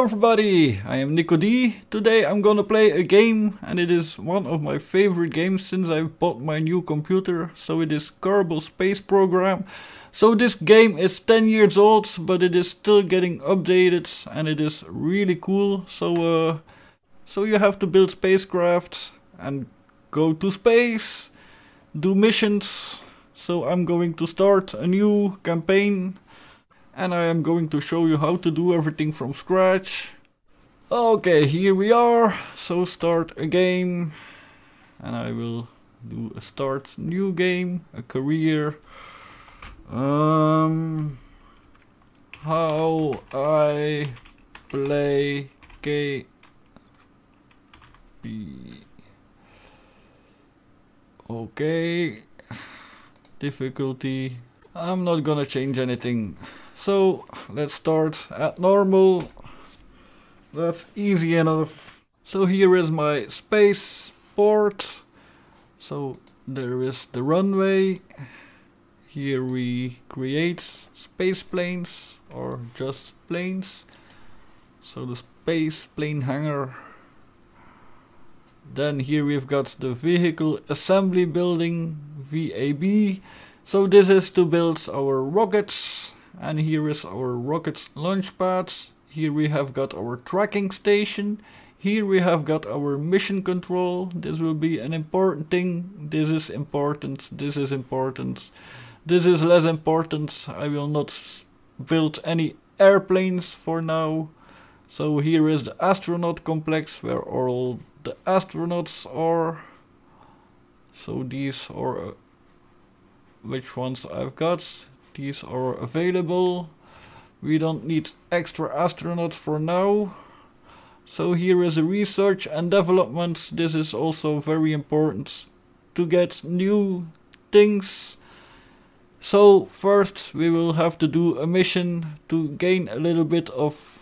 Hello everybody, I am NicoD. Today I'm gonna play a game, and it is one of my favorite games since I bought my new computer. So it is Kerbal Space Program. So this game is 10 years old, but it is still getting updated and it is really cool. So you have to build spacecrafts and go to space, do missions. So I'm going to start a new campaign. And I am going to show you how to do everything from scratch. Okay, here we are. So start a game. And I will do a start new game, a career. How I play KB. Okay. Difficulty. I'm not gonna change anything. So let's start at normal. That's easy enough. So here is my spaceport. So there is the runway. Here we create space planes or just planes. So the space plane hangar. Then here we've got the vehicle assembly building, VAB. So this is to build our rockets. And here is our rocket launch pads. Here we have got our tracking station. Here we have got our mission control. This will be an important thing. This is important. This is important. This is less important. I will not build any airplanes for now. So here is the Astronaut Complex where all the astronauts are. So these are which ones I've got. These are available. We don't need extra astronauts for now. So here is a research and development. This is also very important to get new things. So first we will have to do a mission to gain a little bit of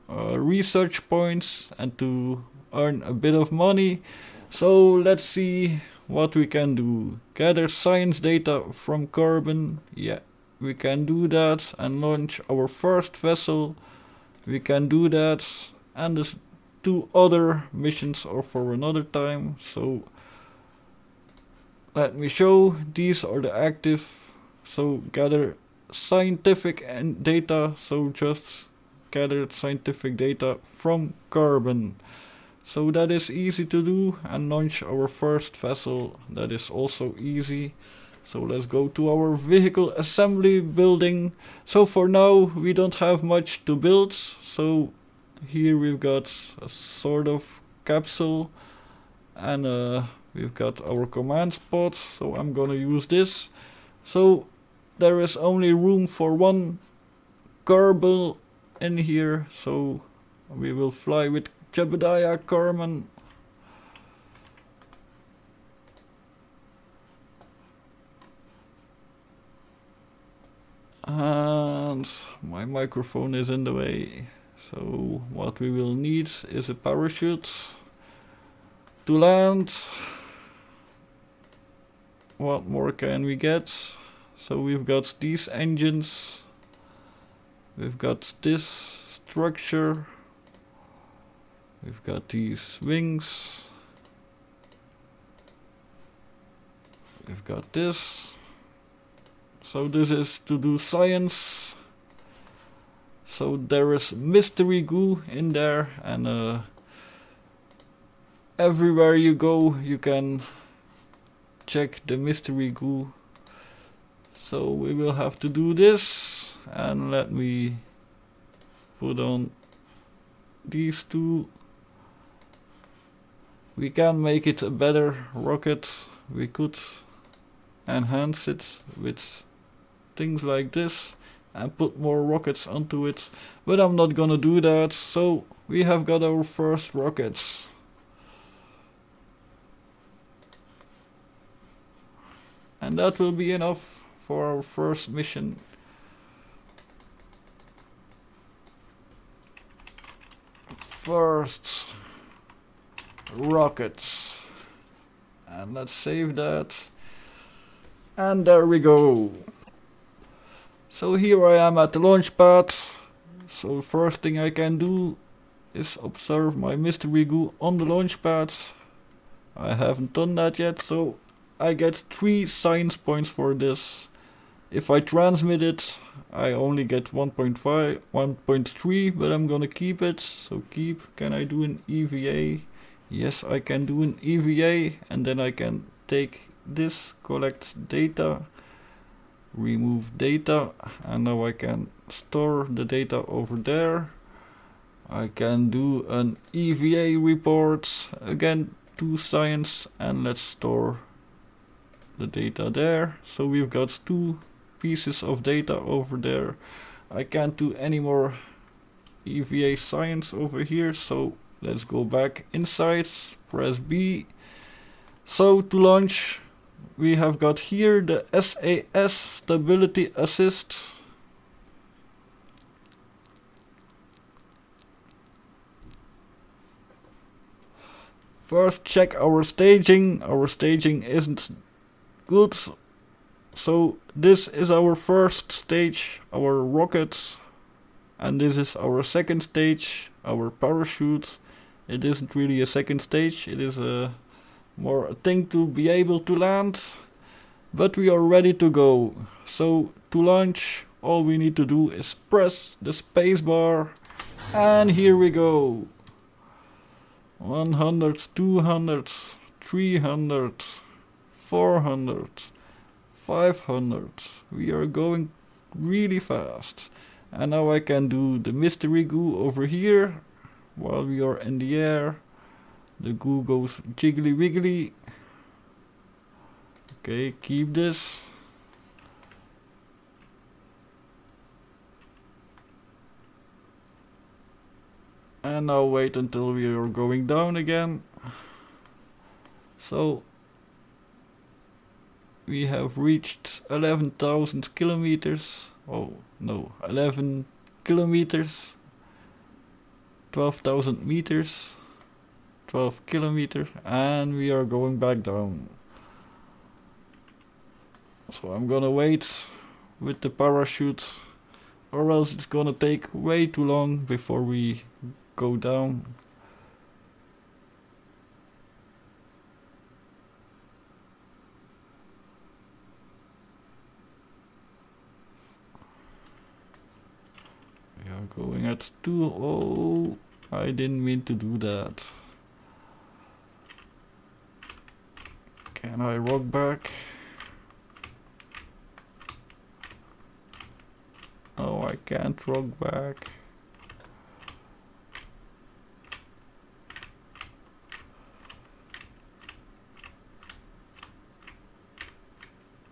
research points and to earn a bit of money. So let's see what we can do. Gather science data from carbon. Yeah. We can do that and launch our first vessel. We can do that, and the two other missions are for another time. So let me show. These are the active. So gather scientific and data. So just gather scientific data from carbon. So that is easy to do, and launch our first vessel. That is also easy. So let's go to our vehicle assembly building. So for now we don't have much to build. So here we've got a sort of capsule, and we've got our command spot. So I'm gonna use this. So there is only room for one Kerbal in here. So we will fly with Jebediah Carmen. And my microphone is in the way. So what we will need is a parachute to land. What more can we get? So we've got these engines. We've got this structure. We've got these wings. We've got this. So this is to do science. So there is mystery goo in there, and everywhere you go you can check the mystery goo. So we will have to do this, and let me put on these two. We can make it a better rocket. We could enhance it with things like this and put more rockets onto it, but I'm not gonna do that. So we have got our first rockets. And that will be enough for our first mission. First rockets. And let's save that. And there we go. So here I am at the launch pad. So first thing I can do is observe my mystery goo on the launch pads. I haven't done that yet, so I get 3 science points for this. If I transmit it, I only get 1.5, 1.3, but I'm gonna keep it. So keep. Can I do an EVA? Yes, I can do an EVA, and then I can take this, collect data, remove data, and now I can store the data over there. I can do an EVA report, again 2 science, and let's store the data there. So we've got 2 pieces of data over there. I can't do any more EVA science over here, so let's go back inside, press B. So to launch, we have got here the SAS Stability Assist. First check our staging. Our staging isn't good. So this is our first stage, our rocket, and this is our second stage, our parachute. It isn't really a second stage, it is more a thing to be able to land, but we are ready to go. So to launch, all we need to do is press the space bar, and here we go. 100, 200, 300, 400, 500. We are going really fast. And now I can do the mystery goo over here while we are in the air. The goo goes jiggly wiggly. Okay, keep this. And now wait until we are going down again. So we have reached 11,000 kilometers. Oh no, 11 kilometers. 12,000 meters. 12 kilometers. And we are going back down. So I'm gonna wait with the parachute, or else it's gonna take way too long before we go down. We are going at 2. Oh, I didn't mean to do that. Can I rock back? Oh, I can't rock back.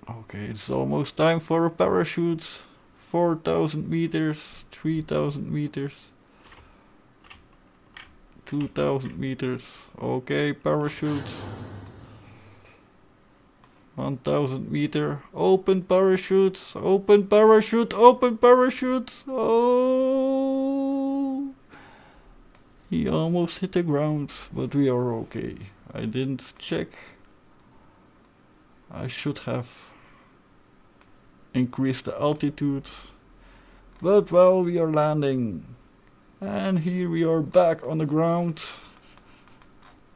Okay, it's almost time for a parachute. 4,000 meters, 3,000 meters, 2,000 meters. Okay, parachute. 1,000 meter. Open parachute, open parachute, open parachute. Oh! He almost hit the ground, but we are okay. I didn't check. I should have increased the altitude. But well, we are landing. And here we are back on the ground.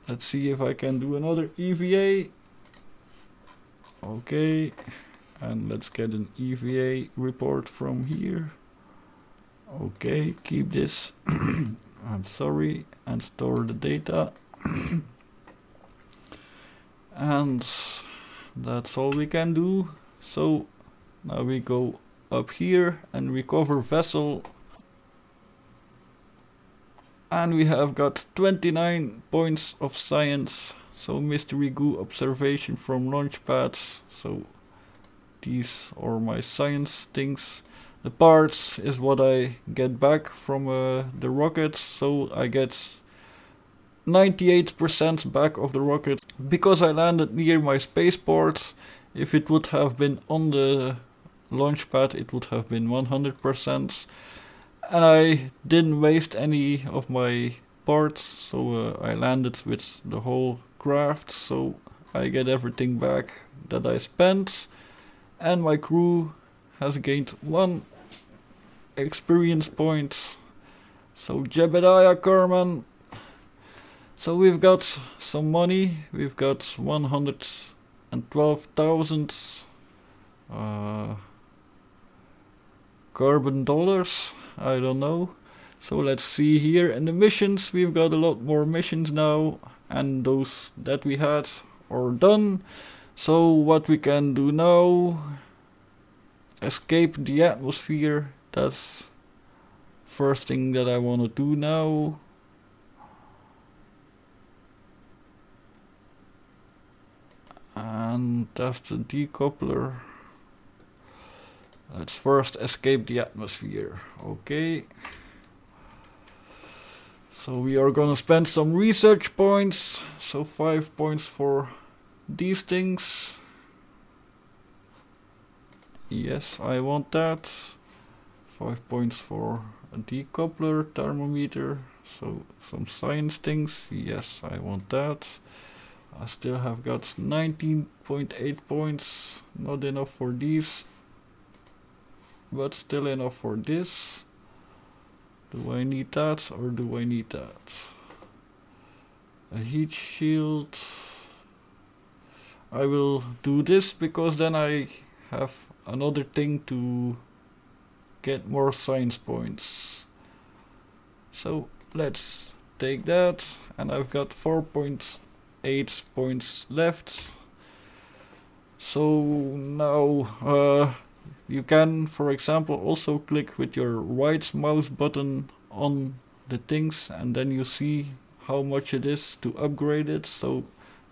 Let's see if I can do another EVA. Okay, and let's get an EVA report from here. Okay, keep this. I'm sorry, and store the data. And that's all we can do. So now we go up here and recover vessel. And we have got 29 points of science. So mystery goo observation from launch pads. So these are my science things. The parts is what I get back from the rocket. So I get 98% back of the rocket because I landed near my spaceport. If it would have been on the launch pad, it would have been 100%. And I didn't waste any of my parts, so I landed with the whole craft, so I get everything back that I spent, and my crew has gained 1 experience point, So Jebediah Kerman. So we've got some money. We've got 112,000 carbon dollars. I don't know. So let's see here in the missions. We've got a lot more missions now, and those that we had are done. So what we can do now, escape the atmosphere. That's first thing that I want to do now. And that's the decoupler. Let's first escape the atmosphere. Okay. So we are gonna spend some research points. So 5 points for these things. Yes, I want that. 5 points for a decoupler, thermometer. So some science things. Yes, I want that. I still have got 19.8 points. Not enough for these, but still enough for this. Do I need that or do I need that? A heat shield. I will do this because then I have another thing to get more science points. So let's take that, and I've got 4.8 points left. So now you can, for example, also click with your right mouse button on the things, and then you see how much it is to upgrade it. So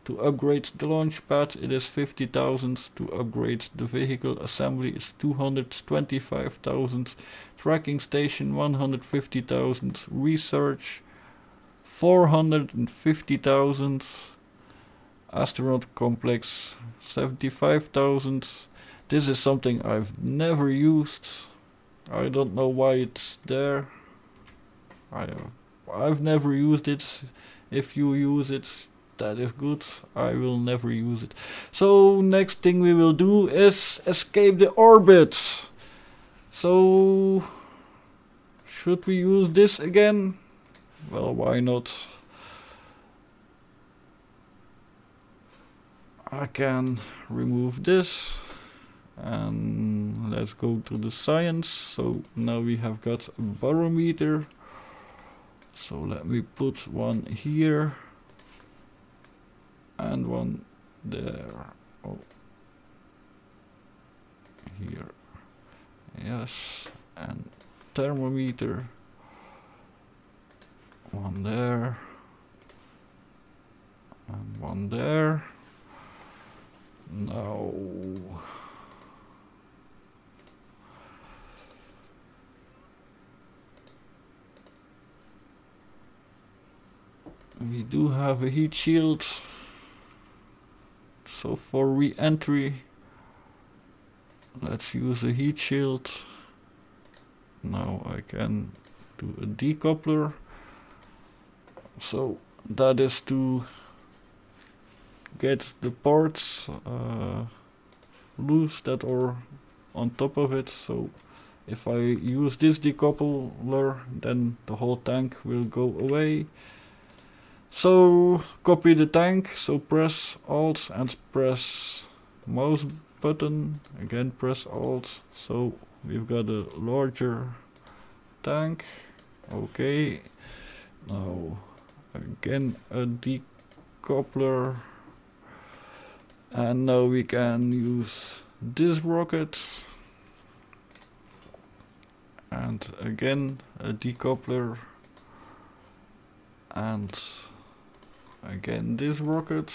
to upgrade the launch pad it is 50,000, to upgrade the vehicle assembly is 225,000, tracking station 150,000, research 450,000, Astronaut Complex 75,000. This is something I've never used. I don't know why it's there. I've never used it. If you use it, that is good. I will never use it. So next thing we will do is escape the orbit. So should we use this again? Well, why not? I can remove this. And let's go to the science. So now we have got a barometer. So let me put one here and one there. Oh, here. Yes, and thermometer. One there and one there. Now we do have a heat shield. So for re-entry, let's use a heat shield. Now I can do a decoupler. So that is to get the parts loose that are on top of it. So if I use this decoupler, then the whole tank will go away. So copy the tank, so press Alt and press mouse button, again press Alt, so we've got a larger tank. Okay, now again a decoupler, and now we can use this rocket, and again a decoupler, and again this rocket.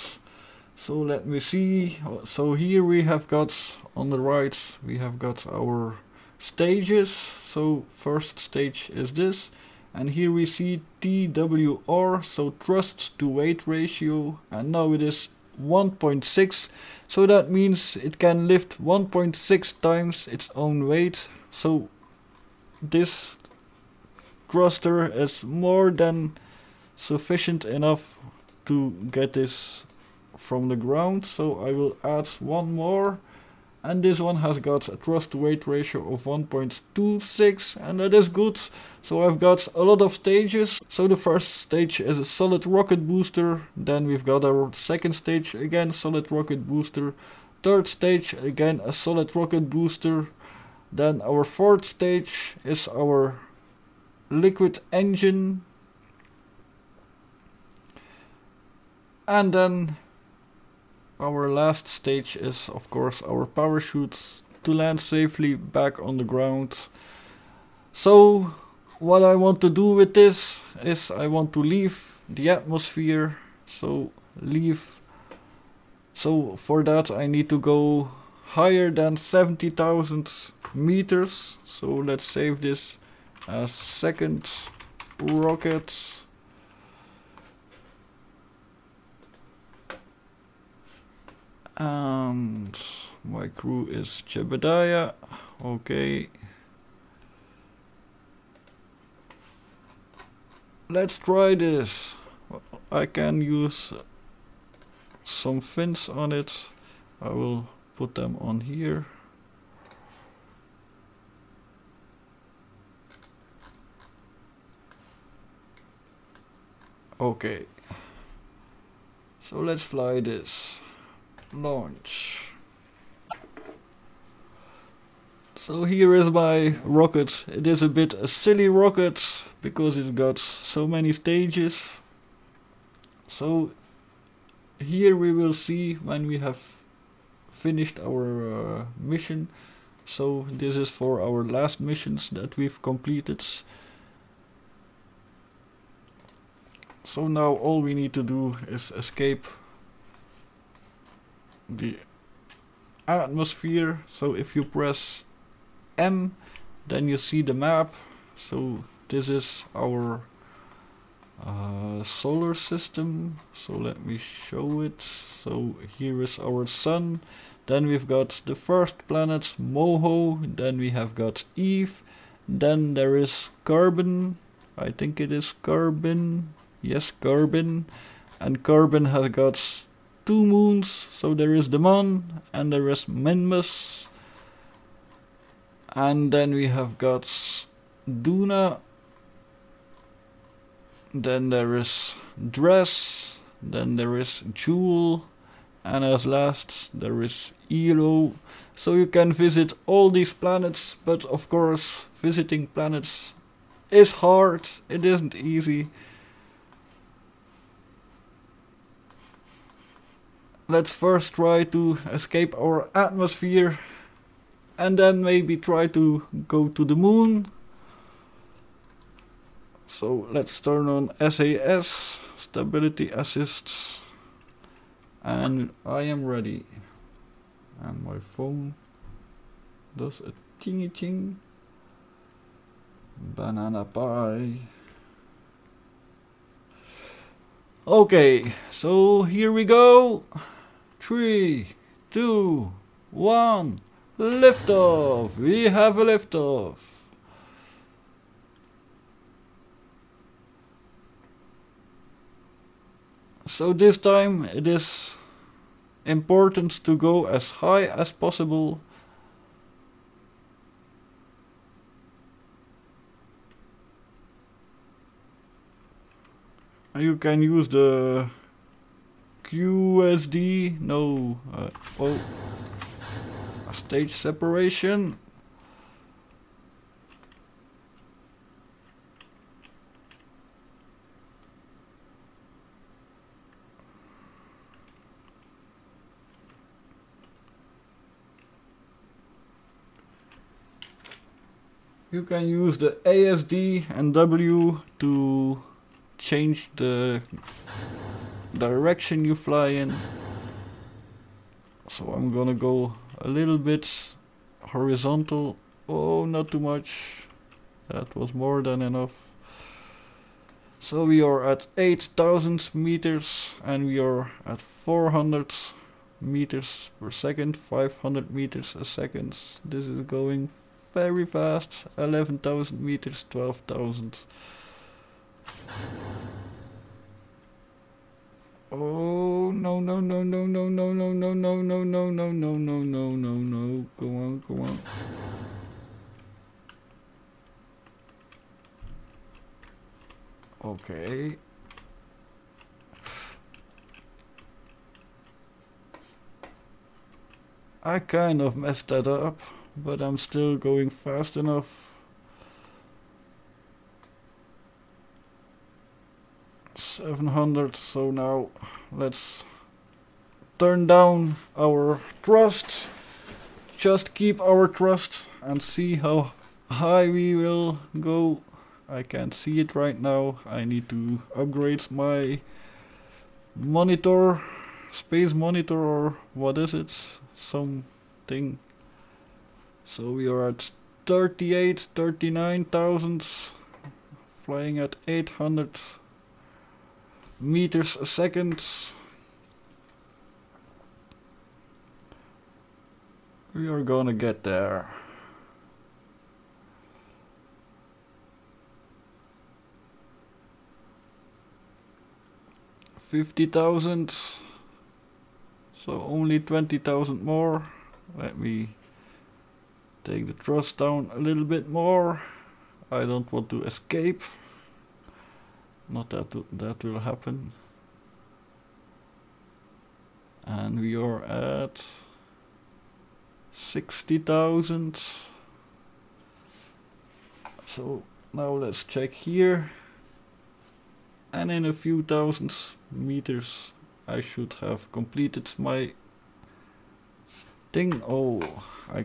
So let me see. So here we have got on the right, we have got our stages. So first stage is this, and here we see TWR, so thrust to weight ratio, and now it is 1.6. so that means it can lift 1.6 times its own weight. So this thruster is more than sufficient enough to get this from the ground. So I will add one more, and this one has got a thrust to weight ratio of 1.26, and that is good. So I've got a lot of stages. So the first stage is a solid rocket booster, then we've got our second stage, again solid rocket booster, third stage again a solid rocket booster, then our fourth stage is our liquid engine, and then our last stage is of course our parachute to land safely back on the ground. So what I want to do with this is I want to leave the atmosphere. So for that I need to go higher than 70,000 meters. So let's save this as second rocket. And my crew is Jebediah. Okay. Let's try this. I can use some fins on it. I will put them on here. Okay. So let's fly this. Launch. So here is my rocket. It is a bit a silly rocket because it's got so many stages. So here we will see when we have finished our mission. So this is for our last missions that we've completed. So now all we need to do is escape the atmosphere. So if you press M, then you see the map. So this is our solar system. So let me show it. So here is our sun. Then we've got the first planet, Moho. Then we have got Eve. Then there is Carbon. I think it is Carbon. Yes, Carbon. And Carbon has got 2 moons. So there is the Mon and there is Minmus. And then we have got Duna. Then there is Dress. Then there is Jewel. And as last there is Elo. So you can visit all these planets, but of course visiting planets is hard. It isn't easy. Let's first try to escape our atmosphere and then maybe try to go to the moon. So let's turn on SAS, Stability Assists, and I am ready. And my phone does a tingy ting. Banana pie. Okay, so here we go. 3, 2, 1, liftoff! We have a liftoff! So this time it is important to go as high as possible. You can use the QSD, no, stage separation. You can use the ASD and W to change the direction you fly in. So I'm gonna go a little bit horizontal. Oh, not too much. That was more than enough. So we are at 8,000 meters and we are at 400 meters per second, 500 meters a second. This is going very fast. 11,000 meters, 12,000. Oh no no no no no no no no no no no no no no no no no. Go on, go on. Okay. I kind of messed that up, but I'm still going fast enough. 700, so now let's turn down our thrust. Just keep our thrust and see how high we will go. I can't see it right now. I need to upgrade my monitor, space monitor, or what is it? Something. So we are at 39,000, flying at 800 meters a second. We are gonna get there. $50,000, so only 20,000 more. Let me take the thrust down a little bit more. I don't want to escape. Not that that will happen. And we are at 60,000. So now let's check here. And in a few thousand meters I should have completed my thing. Oh, I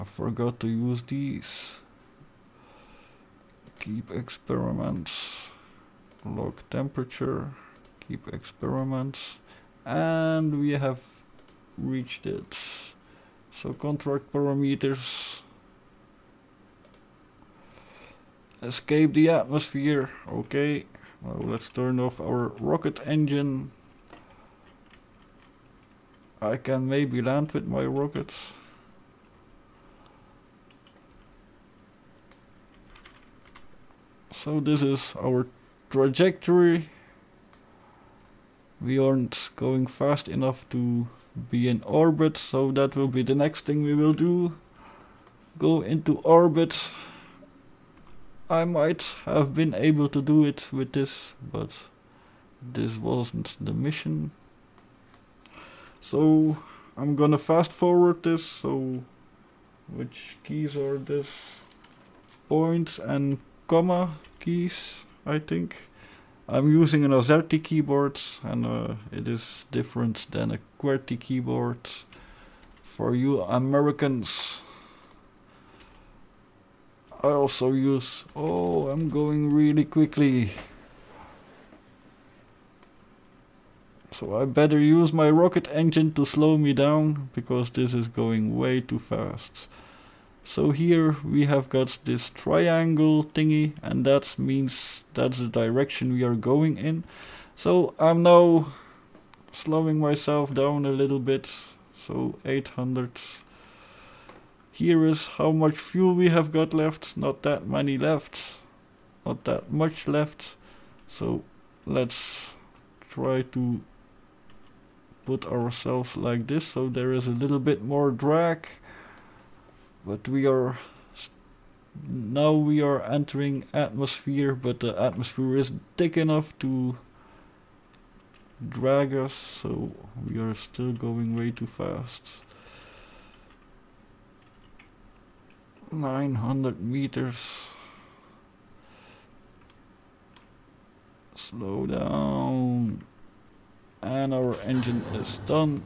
forgot to use these. Keep experiments, log temperature, keep experiments, and we have reached it. So contract parameters, escape the atmosphere. Okay, well, let's turn off our rocket engine. I can maybe land with my rocket. So this is our trajectory. We aren't going fast enough to be in orbit, so that will be the next thing we will do. Go into orbit. I might have been able to do it with this, but this wasn't the mission. So I'm gonna fast forward this. So which keys are this? Point and comma keys, I think. I'm using an AZERTY keyboard, and it is different than a QWERTY keyboard. For you Americans, I also use... Oh, I'm going really quickly. So I better use my rocket engine to slow me down, because this is going way too fast. So here we have got this triangle thingy, and that means that's the direction we are going in. So I'm now slowing myself down a little bit. So 800. Here is how much fuel we have got left. Not that many left. Not that much left. So let's try to put ourselves like this, so there is a little bit more drag. But we are now entering atmosphere, but the atmosphere is thick enough to drag us, so we are still going way too fast. 900 meters. Slow down. And our engine is done.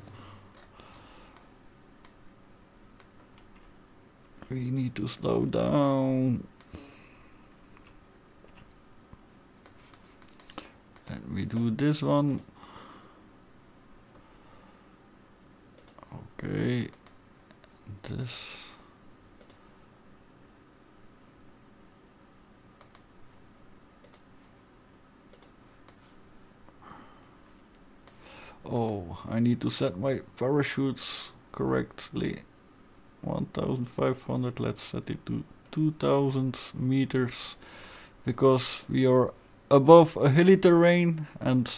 We need to slow down. Let me do this one. Okay. This. Oh, I need to set my parachutes correctly. 1500, let's set it to 2000 meters, because we are above a hilly terrain, and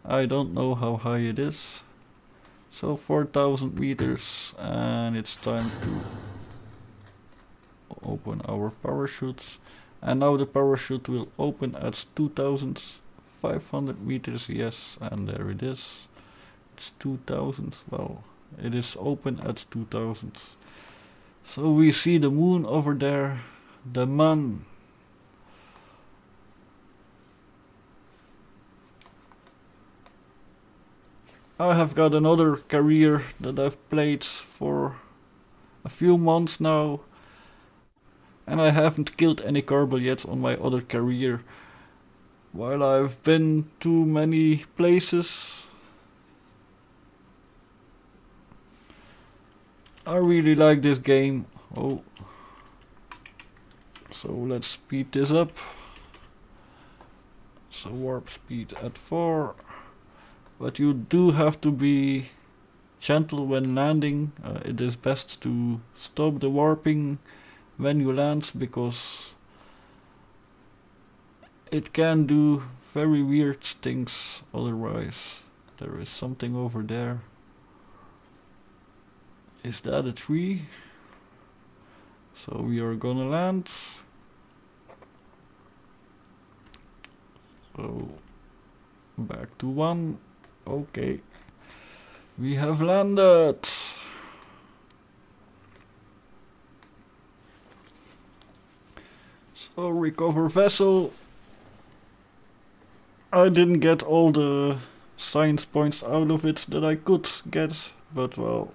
I don't know how high it is. So 4,000 meters, and it's time to open our parachute. And now the parachute will open at 2,500 meters, yes, and there it is. It's 2,000, well, it is open at 2,000. So we see the moon over there, the man. I have got another career that I've played for a few months now, and I haven't killed any Kerbal yet on my other career. While I've been to many places, I really like this game. Oh, so let's speed this up. So warp speed at 4. But you do have to be gentle when landing. It is best to stop the warping when you land, because it can do very weird things otherwise. There is something over there. Is that a tree? So we are gonna land. So back to 1. Okay, we have landed. So recover vessel. I didn't get all the science points out of it that I could get, but well,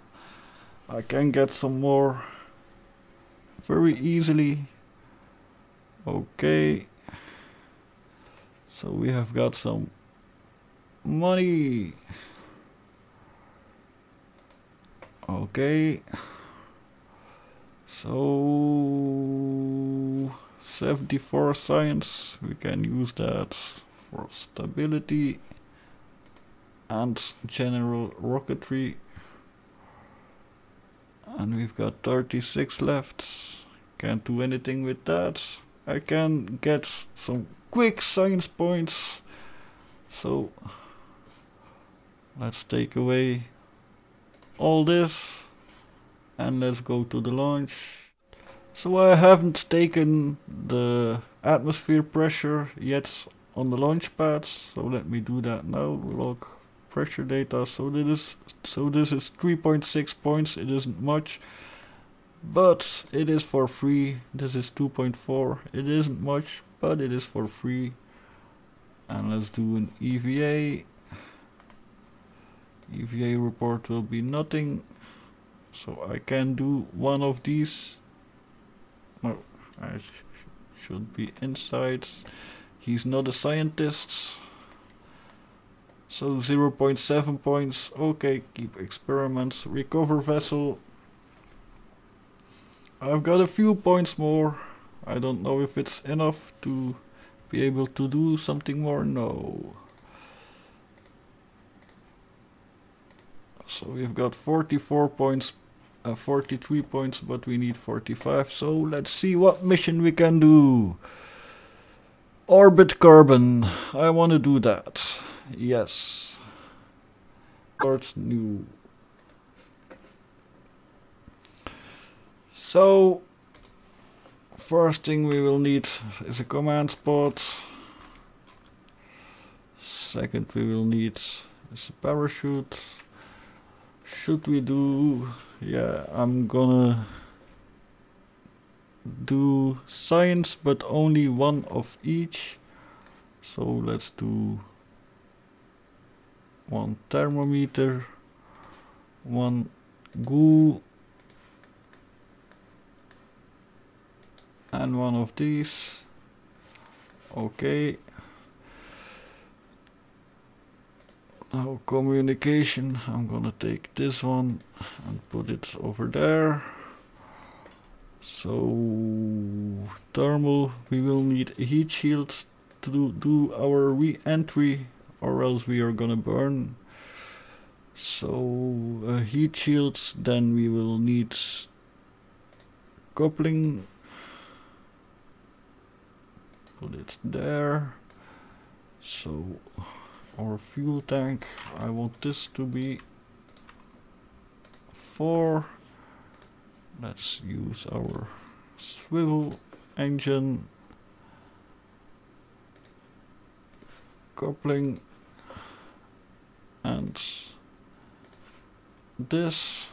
I can get some more very easily. Okay, so we have got some money. Okay, so 74 science, we can use that for stability and general rocketry, and we've got 36 left. Can't do anything with that. I can get some quick science points, so let's take away all this and let's go to the launch. So I haven't taken the atmosphere pressure yet on the launch pad, so let me do that now. Log pressure data. So this is 3.6 points. It isn't much, but it is for free. This is 2.4. It isn't much, but it is for free. And let's do an EVA. EVA report will be nothing, so I can do one of these. No, I should be inside. He's not a scientist. So 0.7 points. Okay, keep experiments. Recover vessel. I've got a few points more. I don't know if it's enough to be able to do something more. No. So we've got 44 points, 43 points, but we need 45. So let's see what mission we can do. Orbit carbon. I want to do that. Yes. Start new. So first thing we will need is a command pod. Second we will need is a parachute. Should we do, yeah, I'm gonna do science, but only one of each. So let's do one thermometer, one goo, and one of these. Okay. Now communication, I'm gonna take this one and put it over there. So thermal, we will need a heat shield to do our re-entry, or else we are gonna burn. So heat shields, then we will need coupling. put it there. So our fuel tank, I want this to be 4. Let's use our swivel engine, coupling, and this.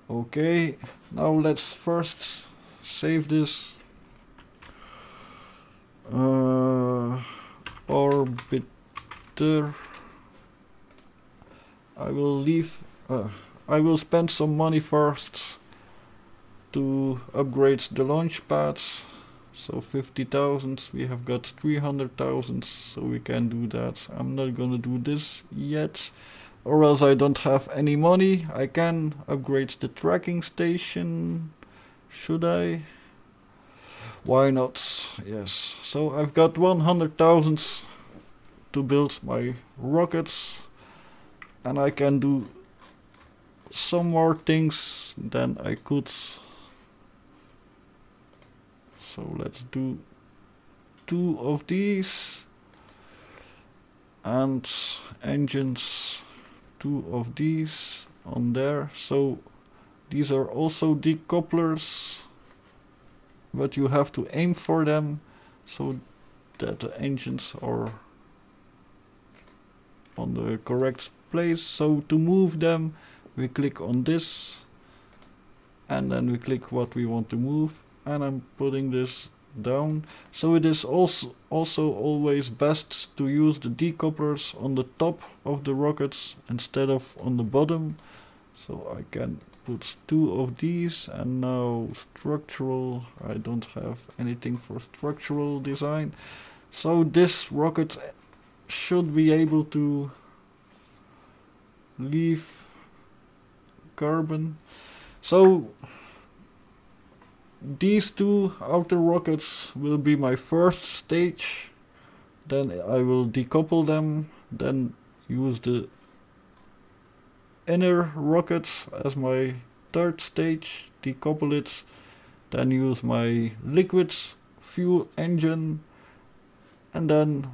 Okay, now let's first save this orbiter. I will spend some money first to upgrade the launch pads. So 50,000, we have got 300,000, so we can do that. I'm not gonna do this yet, or else I don't have any money. I can upgrade the tracking station. Should I? Why not? Yes. So I've got 100,000 to build my rockets, and I can do some more things than I could. So let's do 2 of these, and engines, 2 of these on there. So these are also decouplers, but you have to aim for them so that the engines are on the correct place. So to move them, we click on this, and then we click what we want to move, and I'm putting this down. So it is also always best to use the decouplers on the top of the rockets instead of on the bottom. So I can put 2 of these, and now structural, I don't have anything for structural design. So this rocket should be able to leave carbon. So these 2 outer rockets will be my first stage. Then I will decouple them, then use the inner rocket as my 3rd stage, decouple it, then use my liquid fuel engine, and then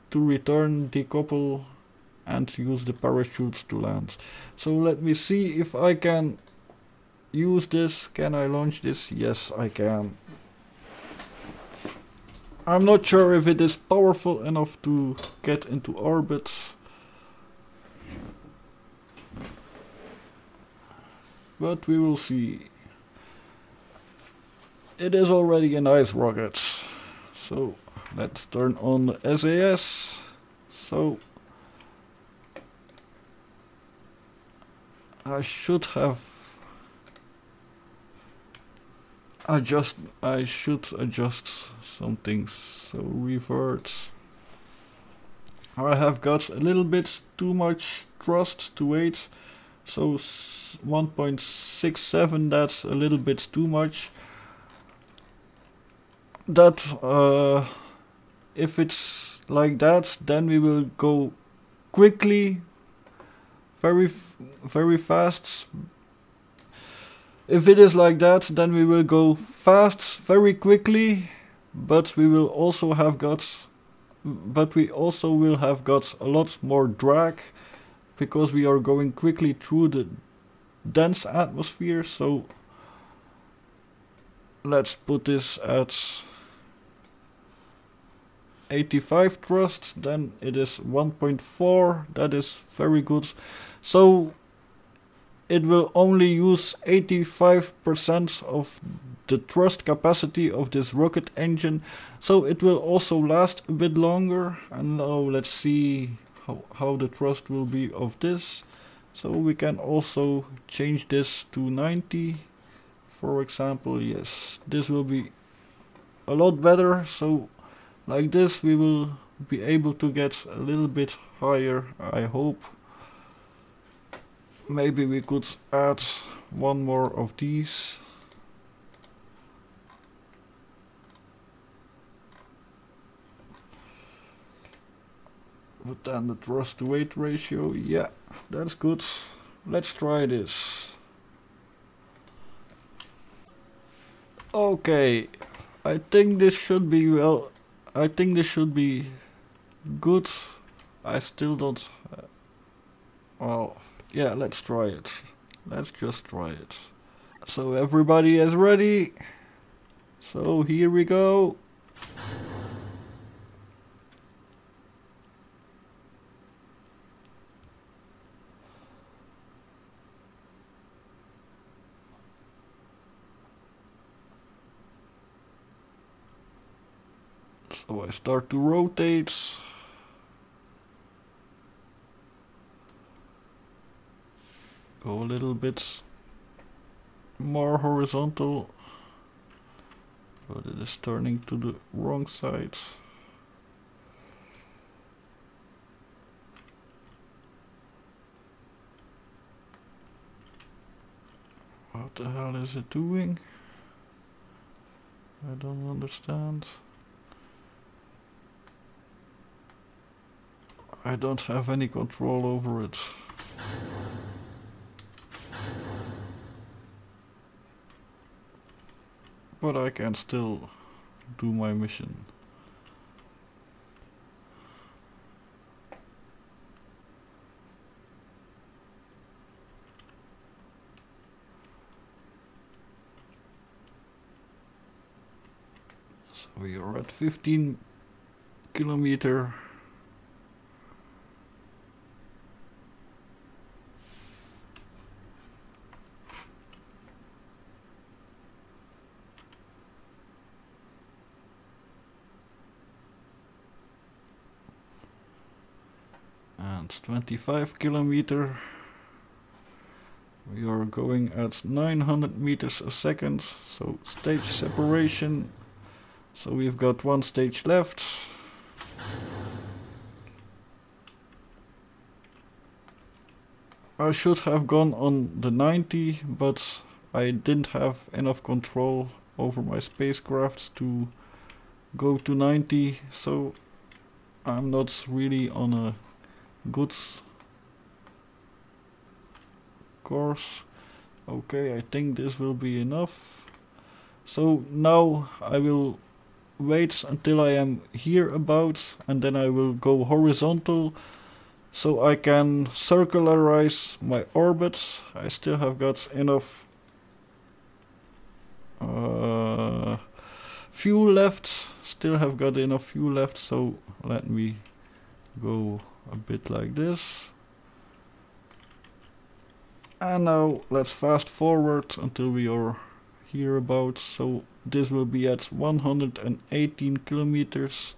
to return, decouple, and use the parachutes to land. So let me see if I can use this. Can I launch this? Yes, I can. I'm not sure if it is powerful enough to get into orbit. But we will see. It is already a nice rocket. So let's turn on the SAS. So I should adjust some things. So revert. I have got a little bit too much thrust to weight. So 1.67, that's a little bit too much. That if it's like that, then we will go quickly, very fast. If it is like that, then we will go fast, very quickly, but we also will have got a lot more drag, because we are going quickly through the dense atmosphere. So let's put this at 85 thrust, then it is 1.4, that is very good. So it will only use 85% of the thrust capacity of this rocket engine, so it will also last a bit longer. And now let's see how the thrust will be of this. So we can also change this to 90, for example. Yes, this will be a lot better. So like this we will be able to get a little bit higher, I hope. Maybe we could add 1 more of these. But then the thrust to weight ratio, yeah, that's good. Let's try this. Okay, I think this should be, well, I think this should be good. I still don't, well, yeah, let's try it. Let's just try it. So everybody is ready. So here we go. So I start to rotate. Go a little bit more horizontal. But it is turning to the wrong side. What the hell is it doing? I don't understand. I don't have any control over it. But I can still do my mission. So we are at 15 kilometer. And 25 kilometer. We are going at 900 meters a second, so stage separation. So we've got one stage left. I should have gone on the 90, but I didn't have enough control over my spacecraft to go to 90, so I'm not really on a good course. Okay, I think this will be enough. So now I will wait until I am here about, and then I will go horizontal so I can circularize my orbit. I still have got enough fuel left. Still have got enough fuel left, so let me go a bit like this. And now let's fast forward until we are here about. So this will be at 118 kilometers.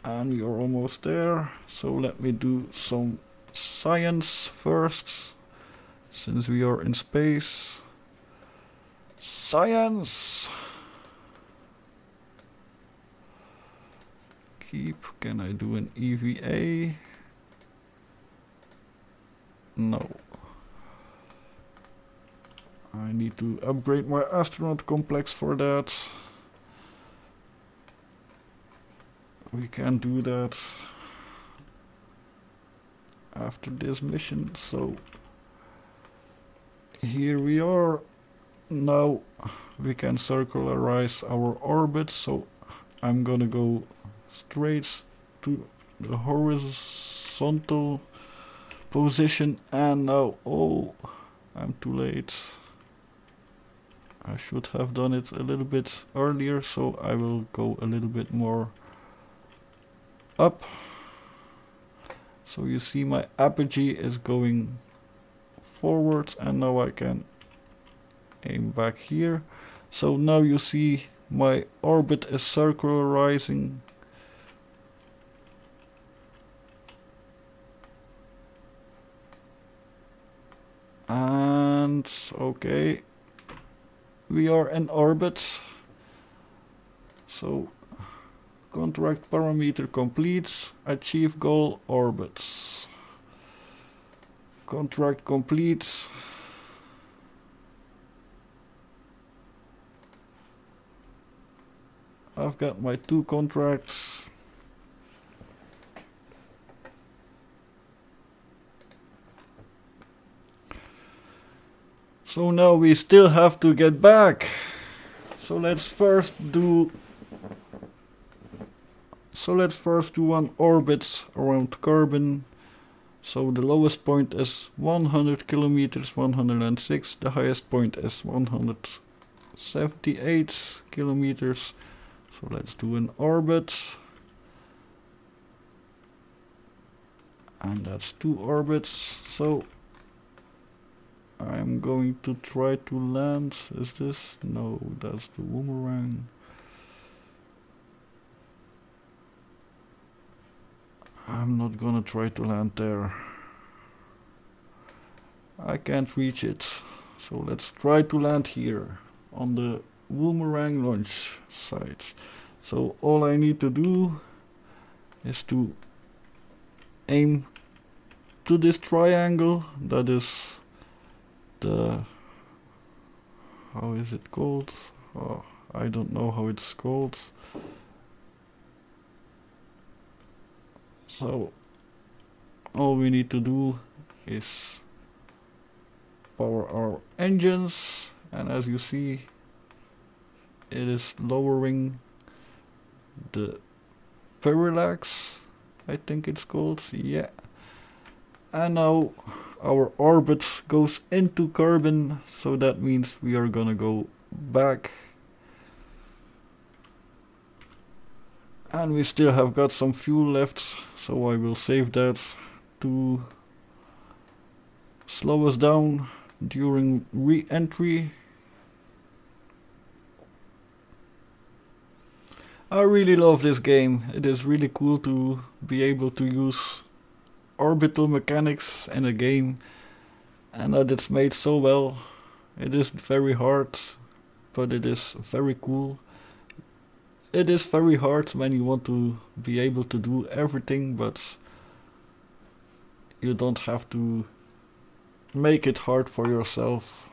And we are almost there. So let me do some science first, since we are in space. Science! Keep, can I do an EVA? No. I need to upgrade my Astronaut Complex for that. We can do that after this mission. So here we are. Now we can circularize our orbit. So I'm gonna go straight to the horizontal position, and now, oh, I'm too late. I should have done it a little bit earlier, so I will go a little bit more up. So you see my apogee is going forward, and now I can aim back here. So now you see my orbit is circularizing. And okay, we are in orbit. So contract parameter complete, achieve goal orbits. Contract complete. I've got my 2 contracts. So now we still have to get back. So let's first do one orbit around Kerbal. So the lowest point is 100 kilometers, 106. The highest point is 178 kilometers. So let's do an orbit. And that's 2 orbits. So I'm going to try to land. Is this? No, that's the boomerang. I'm not gonna try to land there. I can't reach it. So let's try to land here on the boomerang launch site. So all I need to do is to aim to this triangle. That is the, how is it called? Oh, I don't know how it's called. So all we need to do is power our engines, and as you see, it is lowering the parallax, I think it's called, yeah. And now our orbit goes into Kerbal, so that means we are gonna go back. And we still have got some fuel left, so I will save that to slow us down during re-entry. I really love this game. It is really cool to be able to use orbital mechanics in a game, and that it's made so well. It is very hard, but it is very cool. It is very hard when you want to be able to do everything, but you don't have to make it hard for yourself.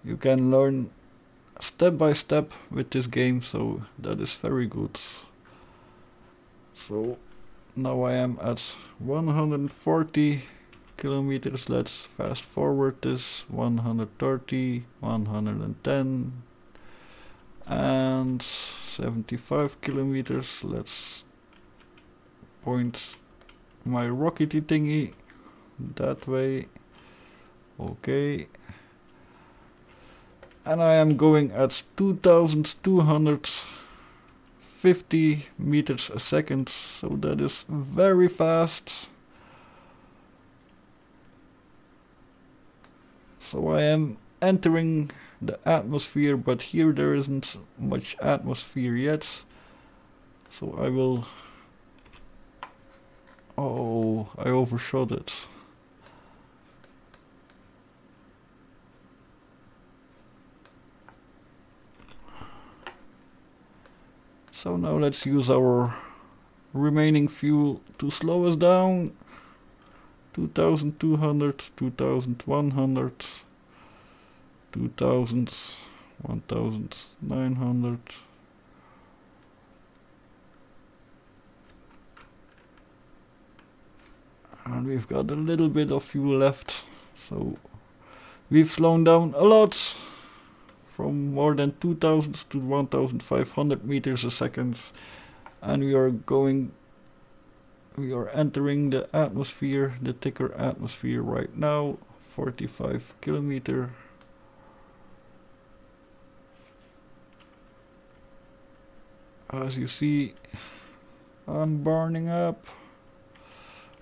You can learn step by step with this game, so that is very good. So now I am at 140 kilometers. Let's fast forward this. 130, 110 and 75 kilometers. Let's point my rockety thingy that way. Okay. And I am going at 2250 meters a second, so that is very fast. So I am entering the atmosphere, but here there isn't much atmosphere yet. So I will... Oh, I overshot it. So now let's use our remaining fuel to slow us down. 2200, 2100, 2000, 1900. And we've got a little bit of fuel left, so we've slowed down a lot, from more than 2000 to 1500 meters a second, and we are entering the atmosphere, the thicker atmosphere right now. 45 kilometer. As you see, I'm burning up.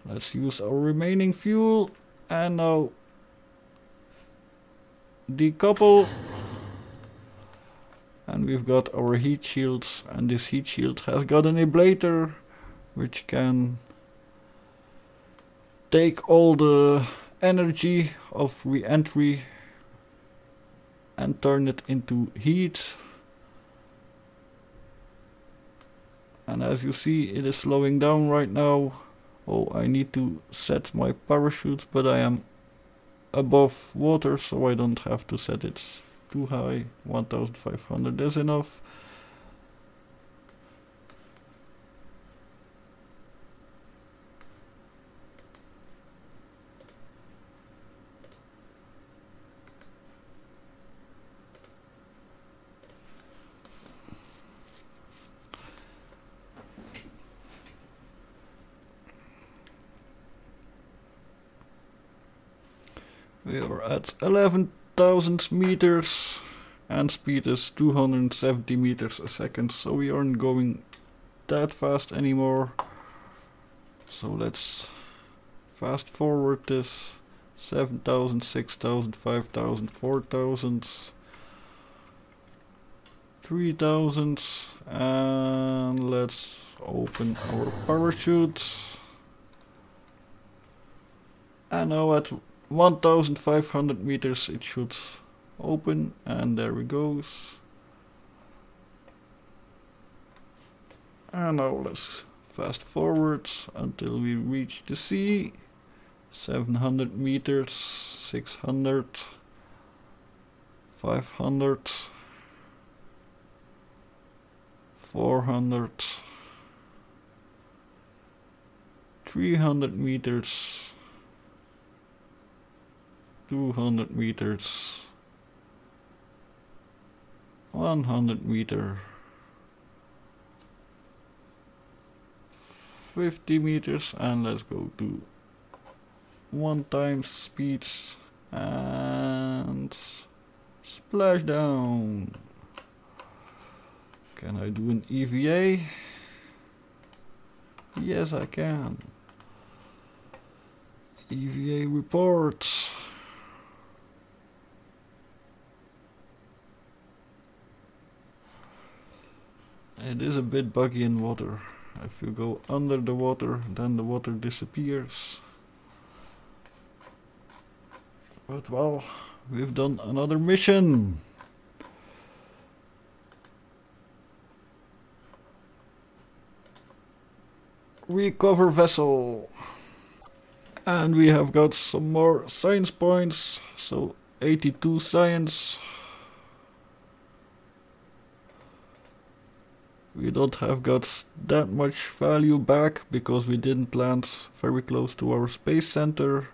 Let's use our remaining fuel and now decouple. And we've got our heat shields, and this heat shield has got an ablator which can take all the energy of re-entry and turn it into heat. And as you see, it is slowing down right now. Oh, I need to set my parachute, but I am above water, so I don't have to set it too high. 1500 is enough. We are at 11,000 meters and speed is 270 meters a second, so we aren't going that fast anymore. So let's fast forward this. 7,000, 6,000, 5,000, 4,000, 3,000, and let's open our parachute. And now at 1,500 meters it should open, and there it goes. And now let's fast forward until we reach the sea. 700 meters, 600, 500, 400, 300 meters, 200 meters, 100 meter, 50 meters, and let's go to 1 times speed and splash down. Can I do an EVA? Yes, I can. EVA report. It is a bit buggy in water. If you go under the water, then the water disappears. But well, we've done another mission. Recover vessel. And we have got some more science points. So 82 science. We don't have got that much value back because we didn't land very close to our space center.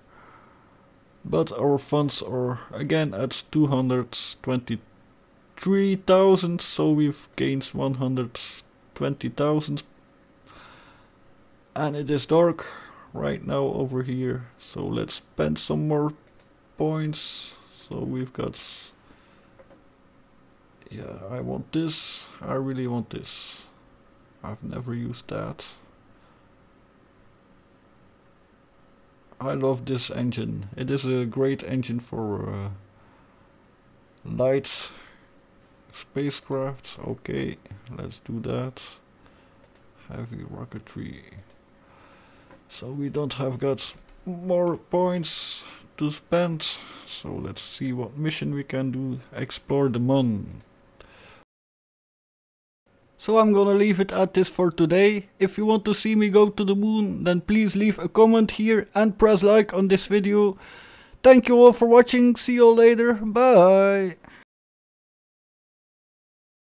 But our funds are again at 223,000, so we've gained 120,000. And it is dark right now over here, so let's spend some more points. So we've got, yeah, I want this, I really want this. I've never used that. I love this engine. It is a great engine for light spacecraft. Okay, let's do that. Heavy rocketry. So we don't have got more points to spend. So let's see what mission we can do. Explore the moon. So I'm gonna leave it at this for today. If you want to see me go to the moon, then please leave a comment here and press like on this video. Thank you all for watching. See you all later. Bye.